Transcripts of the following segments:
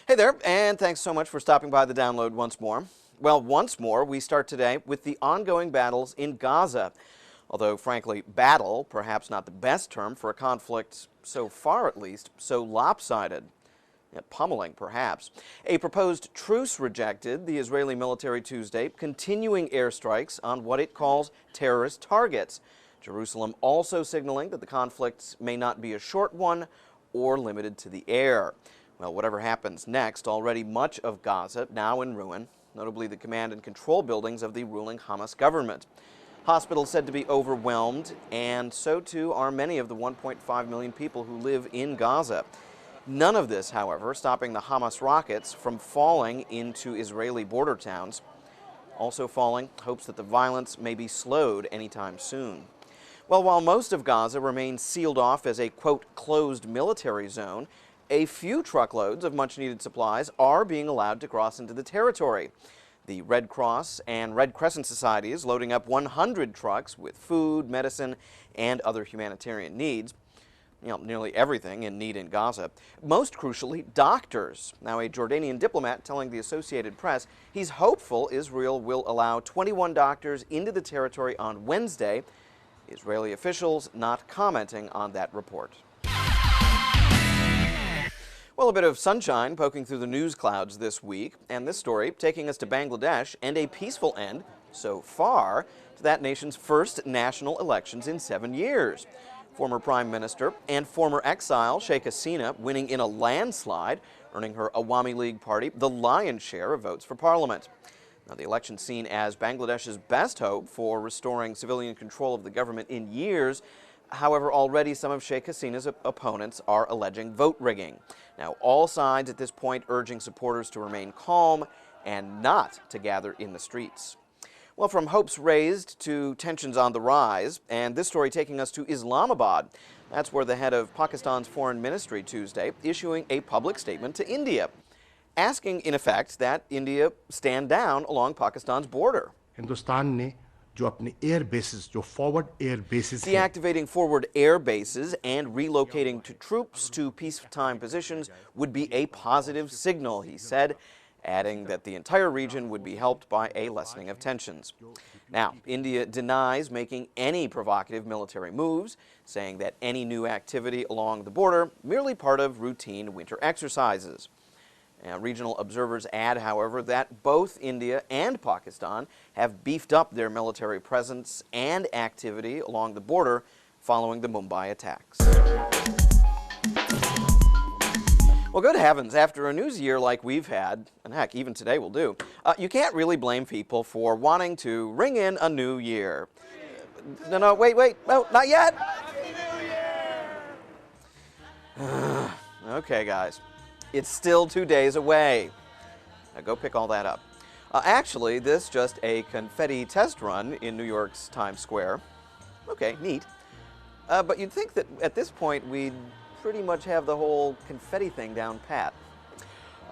Hey there, and thanks so much for stopping by the download once more. Well, once more, we start today with the ongoing battles in Gaza. Although, frankly, battle, perhaps not the best term for a conflict, so far at least, so lopsided. Yeah, pummeling, perhaps. A proposed truce rejected, the Israeli military Tuesday, continuing airstrikes on what it calls terrorist targets. Jerusalem also signaling that the conflict may not be a short one or limited to the air. Well, whatever happens next, already much of Gaza now in ruin, notably the command and control buildings of the ruling Hamas government. Hospitals said to be overwhelmed, and so too are many of the 1.5 million people who live in Gaza. None of this, however, stopping the Hamas rockets from falling into Israeli border towns. Also falling, hopes that the violence may be slowed anytime soon. Well, while most of Gaza remains sealed off as a, quote, closed military zone, a few truckloads of much-needed supplies are being allowed to cross into the territory. The Red Cross and Red Crescent societies loading up 100 trucks with food, medicine, and other humanitarian needs. You know, nearly everything in need in Gaza. Most crucially, doctors. Now, a Jordanian diplomat telling the Associated Press he's hopeful Israel will allow 21 doctors into the territory on Wednesday. Israeli officials not commenting on that report. Well, a bit of sunshine poking through the news clouds this week, and this story taking us to Bangladesh and a peaceful end, so far, to that nation's first national elections in 7 years. Former Prime Minister and former exile Sheikh Yasina winning in a landslide, earning her Awami League party the lion's share of votes for parliament. Now, the election seen as Bangladesh's best hope for restoring civilian control of the government in years. However, already some of Sheikh Hasina's opponents are alleging vote rigging. Now, all sides at this point urging supporters to remain calm and not to gather in the streets. Well, from hopes raised to tensions on the rise, and this story taking us to Islamabad. That's where the head of Pakistan's foreign ministry Tuesday issuing a public statement to India, asking, in effect, that India stand down along Pakistan's border. Hindustan ने जो अपने air bases जो forward air bases Deactivating forward air bases and relocating troops to peacetime positions would be a positive signal, he said, adding that the entire region would be helped by a lessening of tensions. Now, India denies making any provocative military moves, saying that any new activity along the border merely part of routine winter exercises. Regional observers add, however, that both India and Pakistan have beefed up their military presence and activity along the border following the Mumbai attacks. Well, good heavens, after a news year like we've had, and heck, even today will do, you can't really blame people for wanting to ring in a new year. No, wait, no, not yet. Okay, guys. It's still 2 days away. Now go pick all that up. Actually, this just a confetti test run in New York's Times Square. Okay, neat. But you'd think that at this point we'd pretty much have the whole confetti thing down pat.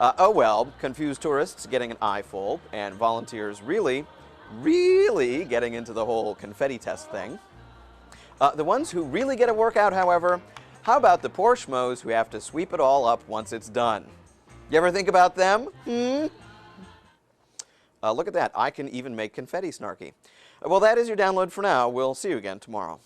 Oh well, confused tourists getting an eyeful, and volunteers really getting into the whole confetti test thing. The ones who really get a workout, however, how about the poor schmoes who have to sweep it all up once it's done? You ever think about them? Look at that. I can even make confetti snarky. Well, that is your download for now. We'll see you again tomorrow.